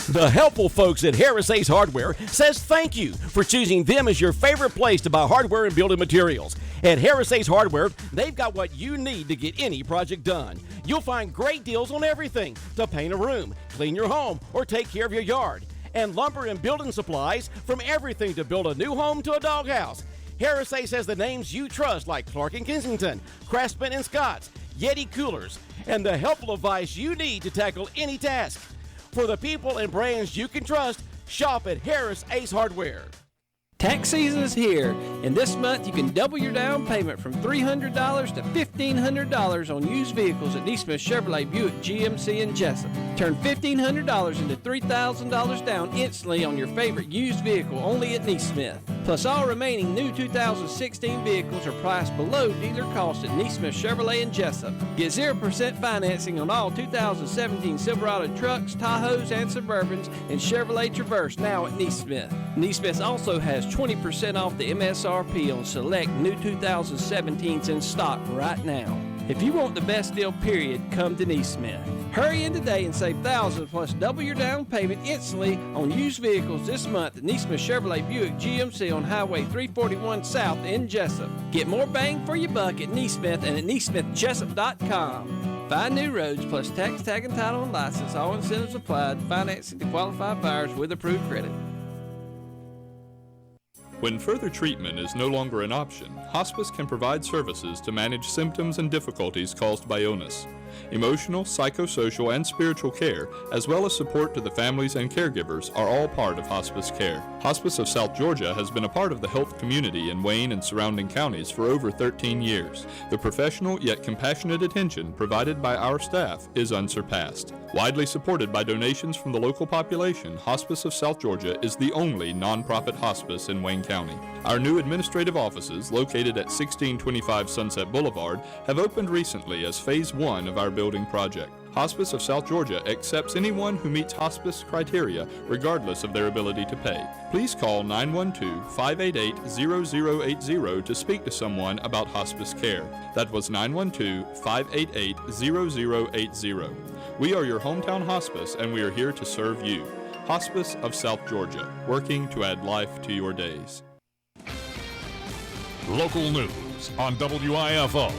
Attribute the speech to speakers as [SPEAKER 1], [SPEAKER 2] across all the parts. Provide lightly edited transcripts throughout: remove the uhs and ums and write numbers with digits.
[SPEAKER 1] The helpful folks at Harris Ace Hardware says thank you for choosing them as your favorite place to buy hardware and building materials. At Harris Ace Hardware, they've got what you need to get any project done. You'll find great deals on everything to paint a room, clean your home, or take care of your yard. And lumber and building supplies from everything to build a new home to a doghouse. Harris Ace has the names you trust like Clark & Kensington, Craftsman & Scott's, Yeti Coolers, and the helpful advice you need to tackle any task. For the people and brands you can trust, shop at Harris Ace Hardware.
[SPEAKER 2] Tax season is here, and this month you can double your down payment from $300 to $1,500 on used vehicles at Neesmith Chevrolet Buick GMC in Jesup. Turn $1,500 into $3,000 down instantly on your favorite used vehicle only at Neesmith. Plus, all remaining new 2016 vehicles are priced below dealer cost at Neesmith Chevrolet in Jesup. Get 0% financing on all 2017 Silverado trucks, Tahoes, and Suburbans, and Chevrolet Traverse now at Neesmith. Neesmith also has 20% off the MSRP on select new 2017s in stock right now. If you want the best deal period, come to Neesmith. Hurry in today and save thousands plus double your down payment instantly on used vehicles this month at Neesmith Chevrolet Buick GMC on Highway 341 South in Jesup. Get more bang for your buck at Neesmith and at NeesmithJesup.com. 5 new roads plus tax, tag, and title and license. All incentives applied. Financing to qualified buyers with approved credit.
[SPEAKER 3] When further treatment is no longer an option, hospice can provide services to manage symptoms and difficulties caused by illness. Emotional, psychosocial, and spiritual care, as well as support to the families and caregivers, are all part of hospice care. Hospice of South Georgia has been a part of the health community in Wayne and surrounding counties for over 13 years. The professional yet compassionate attention provided by our staff is unsurpassed. Widely supported by donations from the local population, Hospice of South Georgia is the only nonprofit hospice in Wayne County. Our new administrative offices, located at 1625 Sunset Boulevard, have opened recently as Phase 1 of our building project. Hospice of South Georgia accepts anyone who meets hospice criteria, regardless of their ability to pay. Please call 912-588-0080 to speak to someone about hospice care. That was 912-588-0080. We are your hometown hospice, and we are here to serve you. Hospice of South Georgia, working to add life to your days.
[SPEAKER 4] Local news on WIFO.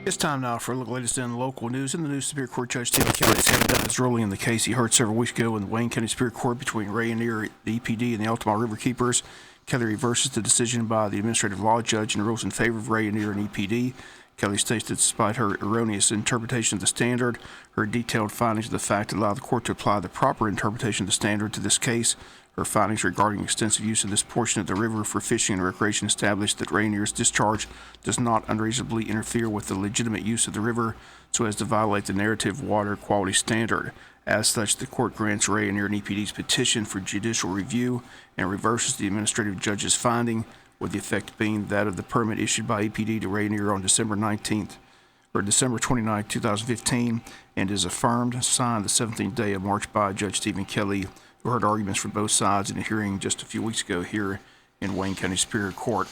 [SPEAKER 5] It's time now for a look at the latest in local news. In the news, Superior Court Judge Stephen Kelly has handed up his ruling in the case he heard several weeks ago in the Wayne County Superior Court between Rayonier, the EPD, and the Altamont River Keepers. Kelly reverses the decision by the administrative law judge and rules in favor of Rayonier and EPD. Kelly states that despite her erroneous interpretation of the standard, her detailed findings of the fact allow the court to apply the proper interpretation of the standard to this case. Her findings regarding extensive use of this portion of the river for fishing and recreation established that Rayonier's discharge does not unreasonably interfere with the legitimate use of the river so as to violate the narrative water quality standard. As such, the court grants Rayonier and EPD's petition for judicial review and reverses the administrative judge's finding, with the effect being that of the permit issued by EPD to Rayonier on December 29, 2015, and is affirmed, signed the 17th day of March by Judge Stephen Kelly, who heard arguments from both sides in a hearing just a few weeks ago here in Wayne County Superior Court.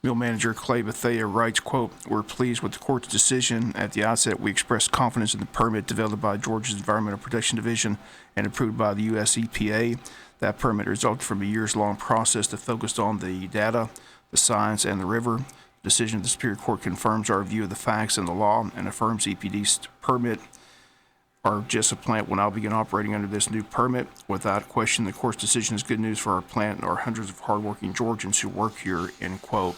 [SPEAKER 5] Mill Manager Clay Bethea writes, quote, "We're pleased with the court's decision. At the outset, we expressed confidence in the permit developed by Georgia's Environmental Protection Division and approved by the U.S. EPA. That permit resulted from a years-long process that focused on the data, the science, and the river. The decision of the Superior Court confirms our view of the facts and the law and affirms EPD's permit. Our Jesup plant will now begin operating under this new permit. Without question, the court's decision is good news for our plant and our hundreds of hardworking Georgians who work here," end quote.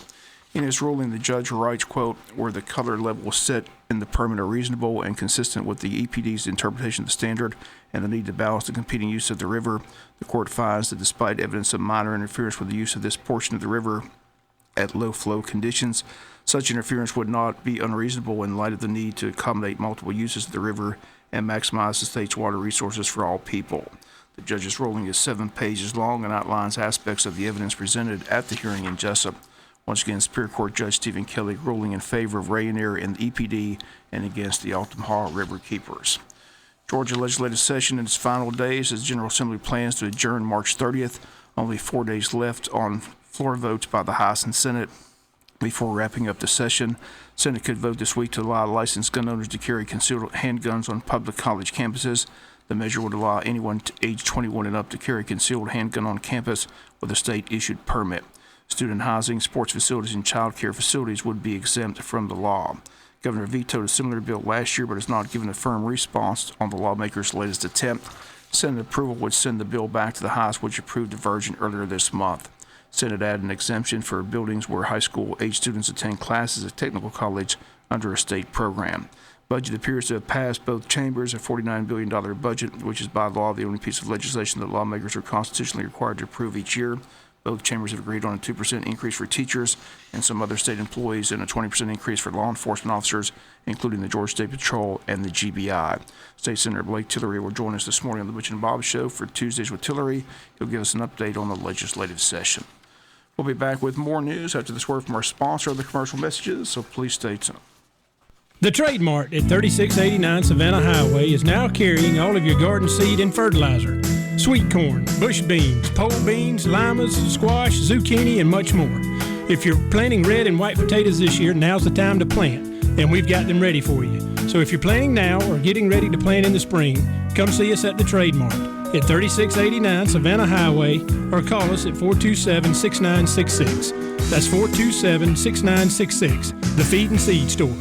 [SPEAKER 5] In his ruling, the judge writes, quote, "Where the color levels set in the permit are reasonable and consistent with the EPD's interpretation of the standard and the need to balance the competing use of the river, the court finds that despite evidence of minor interference with the use of this portion of the river at low flow conditions, such interference would not be unreasonable in light of the need to accommodate multiple uses of the river and maximize the state's water resources for all people." The judge's ruling is 7 pages long and outlines aspects of the evidence presented at the hearing in Jesup. Once again, Superior Court Judge Stephen Kelly ruling in favor of Rayonier and the EPD and against the Altamont River Keepers. Georgia legislative session in its final days as General Assembly plans to adjourn March 30th. Only 4 days left on floor votes by the House and Senate before wrapping up the session. Senate could vote this week to allow licensed gun owners to carry concealed handguns on public college campuses. The measure would allow anyone age 21 and up to carry a concealed handgun on campus with a state-issued permit. Student housing, sports facilities, and child care facilities would be exempt from the law. Governor vetoed a similar bill last year, but has not given a firm response on the lawmakers' latest attempt. Senate approval would send the bill back to the House, which approved a version earlier this month. Senate added an exemption for buildings where high school-age students attend classes at technical college under a state program. Budget appears to have passed both chambers, a $49 billion budget, which is by law the only piece of legislation that lawmakers are constitutionally required to approve each year. Both chambers have agreed on a 2% increase for teachers and some other state employees and a 20% increase for law enforcement officers, including the Georgia State Patrol and the GBI. State Senator Blake Tillery will join us this morning on the Butch and Bob Show for Tuesdays with Tillery. He'll give us an update on the legislative session. We'll be back with more news after this word from our sponsor of the commercial messages, so please stay tuned.
[SPEAKER 6] The Trade Mart at 3689 Savannah Highway is now carrying all of your garden seed and fertilizer, sweet corn, bush beans, pole beans, limas, squash, zucchini, and much more. If you're planting red and white potatoes this year, now's the time to plant, and we've got them ready for you. So if you're planting now or getting ready to plant in the spring, come see us at the Trade Mart at 3689 Savannah Highway or call us at 427-6966. That's 427-6966, the Feed and Seed Store.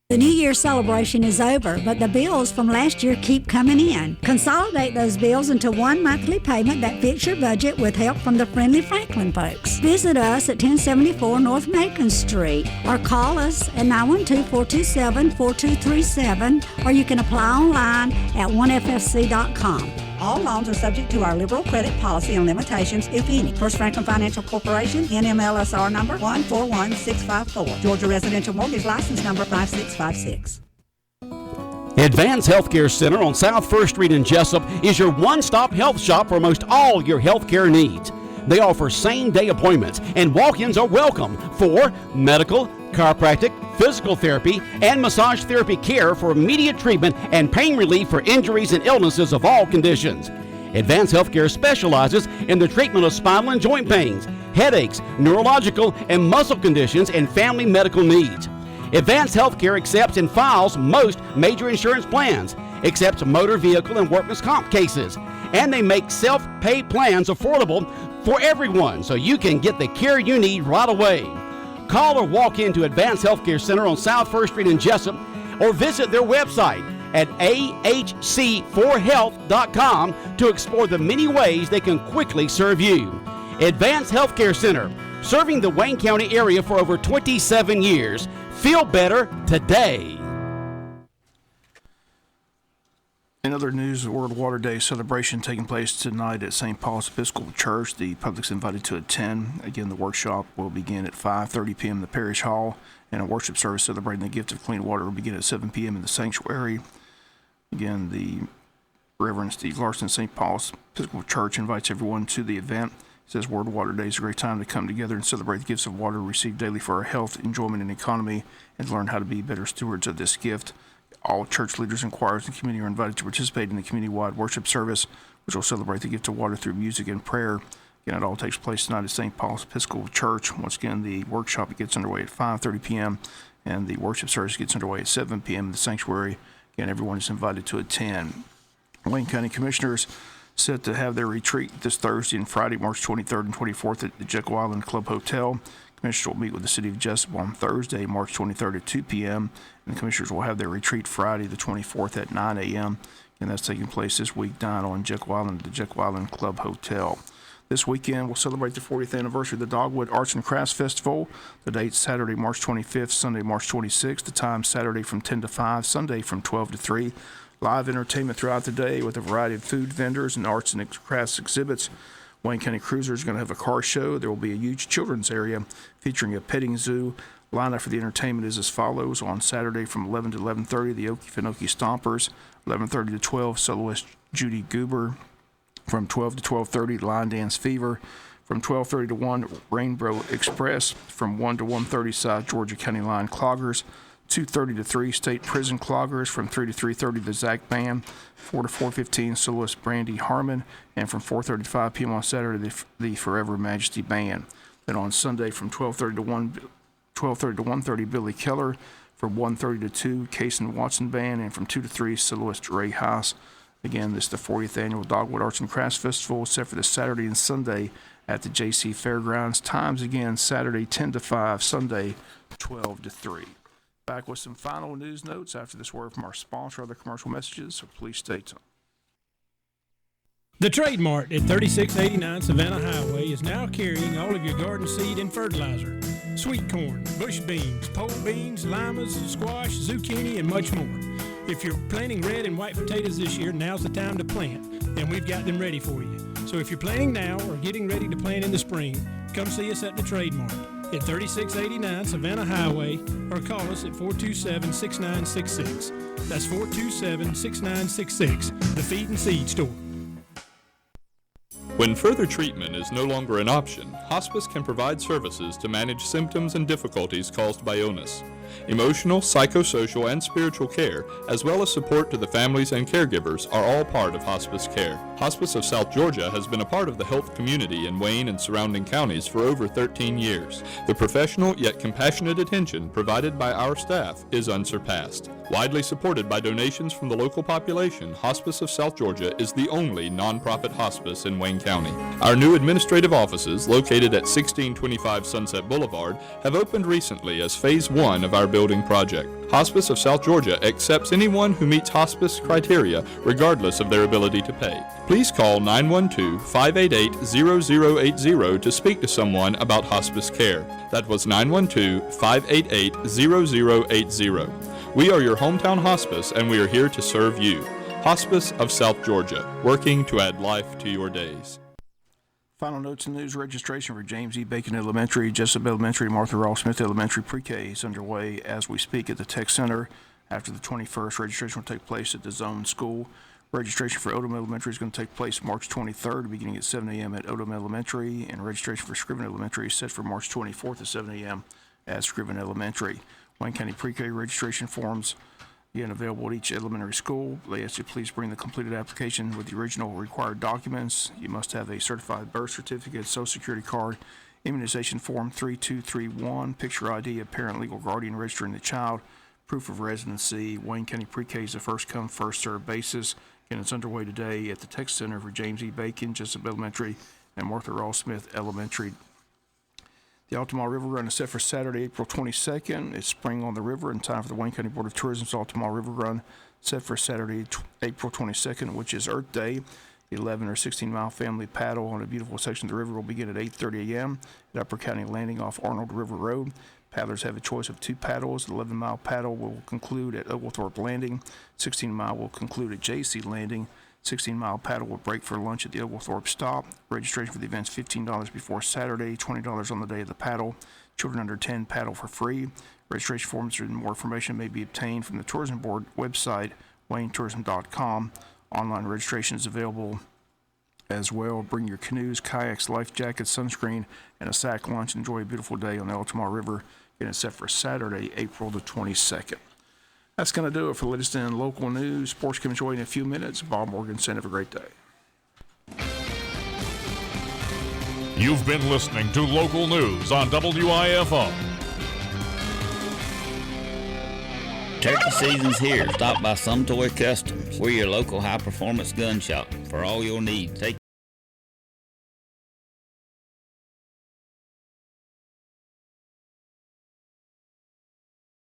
[SPEAKER 7] The New Year celebration is over, but the bills from last year keep coming in. Consolidate those bills into one monthly payment that fits your budget with help from the Friendly Franklin folks. Visit us at 1074 North Macon Street or call us at 912-427-4237, or you can apply online at onefsc.com. All loans are subject to our liberal credit policy and limitations, if any. First Franklin Financial Corporation, NMLSR number 141654. Georgia Residential Mortgage License number 5656.
[SPEAKER 1] Advance Healthcare Center on South 1st Street in Jesup is your one-stop health shop for most all your healthcare needs. They offer same-day appointments, and walk-ins are welcome for medical, chiropractic, physical therapy, and massage therapy care for immediate treatment and pain relief for injuries and illnesses of all conditions. Advance Healthcare specializes in the treatment of spinal and joint pains, headaches, neurological and muscle conditions, and family medical needs. Advance Healthcare accepts and files most major insurance plans, accepts motor vehicle and workman's comp cases, and they make self-pay plans affordable for everyone so you can get the care you need right away. Call or walk into Advance Healthcare Center on South 1st Street in Jesup or visit their website at ahc4health.com to explore the many ways they can quickly serve you. Advance Healthcare Center, serving the Wayne County area for over 27 years. Feel better today.
[SPEAKER 5] In other news, the World Water Day celebration taking place tonight at St. Paul's Episcopal Church. The public's invited to attend. Again, the workshop will begin at 5:30 p.m. in the Parish Hall, and a worship service celebrating the gift of clean water will begin at 7 p.m. in the sanctuary. Again, the Reverend Steve Larson, St. Paul's Episcopal Church, invites everyone to the event. He says World Water Day is a great time to come together and celebrate the gifts of water received daily for our health, enjoyment, and economy, and to learn how to be better stewards of this gift. All church leaders and choirs in the community are invited to participate in the community-wide worship service, which will celebrate the gift of water through music and prayer. Again, it all takes place tonight at St. Paul's Episcopal Church. Once again, the workshop gets underway at 5:30 p.m., and the worship service gets underway at 7 p.m. in the sanctuary. Again, everyone is invited to attend. Wayne County Commissioners set to have their retreat this Thursday and Friday, March 23rd and 24th at the Jekyll Island Club Hotel. Commissioners will meet with the City of Jesup on Thursday, March 23rd at 2 p.m., and the Commissioners will have their retreat Friday, the 24th at 9 a.m., and that's taking place this week down on Jekyll Island at the Jekyll Island Club Hotel. This weekend, we'll celebrate the 40th anniversary of the Dogwood Arts and Crafts Festival. The date's Saturday, March 25th, Sunday, March 26th. The time, Saturday from 10 to 5, Sunday from 12 to 3. Live entertainment throughout the day with a variety of food vendors and arts and crafts exhibits. Wayne County Cruiser is going to have a car show. There will be a huge children's area featuring a petting zoo. Lineup for the entertainment is as follows. On Saturday from 11 to 11:30, the Okefenokee Stompers. 11:30 to 12, soloist Judy Goober. From 12 to 12:30, Line Dance Fever. From 12:30 to 1, Rainbow Express. From 1 to 1:30, South Georgia County Line Cloggers. 2:30 to 3, State Prison Cloggers. From 3 to 3:30, the Zach Band. 4 to 4:15, soloist Brandy Harmon. And from 4:30 to 5 p.m. on Saturday, the Forever Majesty Band. Then on Sunday from 12:30 to 1 12:30 to 1:30, Billy Keller. From 1:30 to 2, Case and Watson Band. And from 2 to 3, soloist Ray Haas. Again, this is the 40th Annual Dogwood Arts and Crafts Festival, set for this Saturday and Sunday at the JC Fairgrounds. Times again, Saturday 10 to 5, Sunday 12 to 3. Back with some final news notes after this word from our sponsor, other commercial messages, so please stay tuned.
[SPEAKER 6] The Trade Mart at 3689 Savannah Highway is now carrying all of your garden seed and fertilizer, sweet corn, bush beans, pole beans, limas, squash, zucchini, and much more. If you're planting red and white potatoes this year, now's the time to plant, and we've got them ready for you. So if you're planting now or getting ready to plant in the spring, come see us at the Trade Mart at 3689 Savannah Highway or call us at 427-6966. That's 427-6966, the Feed and Seed Store.
[SPEAKER 3] When further treatment is no longer an option, hospice can provide services to manage symptoms and difficulties caused by illness. Emotional, psychosocial, and spiritual care, as well as support to the families and caregivers, are all part of hospice care. Hospice of South Georgia has been a part of the health community in Wayne and surrounding counties for over 13 years. The professional yet compassionate attention provided by our staff is unsurpassed. Widely supported by donations from the local population, Hospice of South Georgia is the only nonprofit hospice in Wayne County. Our new administrative offices, located at 1625 Sunset Boulevard, have opened recently as Phase 1 of our building project. Hospice of South Georgia accepts anyone who meets hospice criteria, regardless of their ability to pay. Please call 912-588-0080 to speak to someone about hospice care. That was 912-588-0080. We are your hometown hospice, and we are here to serve you. Hospice of South Georgia, working to add life to your days.
[SPEAKER 5] Final notes and news: registration for James E. Bacon Elementary, Jesup Elementary, Martha Ross Smith Elementary Pre-K is underway as we speak at the Tech Center. After the 21st, registration will take place at the Zone School. Registration for Odom Elementary is going to take place March 23rd, beginning at 7 a.m. at Odom Elementary, and registration for Scriven Elementary is set for March 24th at 7 a.m. at Scriven Elementary. Wayne County Pre-K registration forms, again, available at each elementary school. They ask you please bring the completed application with the original required documents. You must have a certified birth certificate, social security card, immunization form 3231, picture ID of parent, legal guardian registering the child, proof of residency. Wayne County Pre-K is a first come, first served basis. Again, it's underway today at the Tech Center for James E. Bacon, Jesup Elementary, and Martha Ross Smith Elementary. The Altamar River Run is set for Saturday, April 22nd. It's spring on the river and time for the Wayne County Board of Tourism's Altamar River Run, set for Saturday, April 22nd, which is Earth Day. The 11 or 16-mile family paddle on a beautiful section of the river will begin at 8:30 a.m. at Upper County Landing off Arnold River Road. Paddlers have a choice of 2 paddles. The 11-mile paddle will conclude at Oglethorpe Landing. 16-mile will conclude at JC Landing. 16-mile paddle will break for lunch at the Oglethorpe stop. Registration for the event is $15 before Saturday, $20 on the day of the paddle. Children under 10 paddle for free. Registration forms and more information may be obtained from the Tourism Board website, waynetourism.com. Online registration is available as well. Bring your canoes, kayaks, life jackets, sunscreen, and a sack lunch. Enjoy a beautiful day on the Altamar River. Again, it's set for Saturday, April the 22nd. That's going to do it for the latest in local news. Sports coming your way in a few minutes. Bob Morganson, have a great day.
[SPEAKER 4] You've been listening to local news on WIFO.
[SPEAKER 8] Turkey season's here. Stop by Some Toy Customs. We're your local high-performance gun shop. For all your needs, take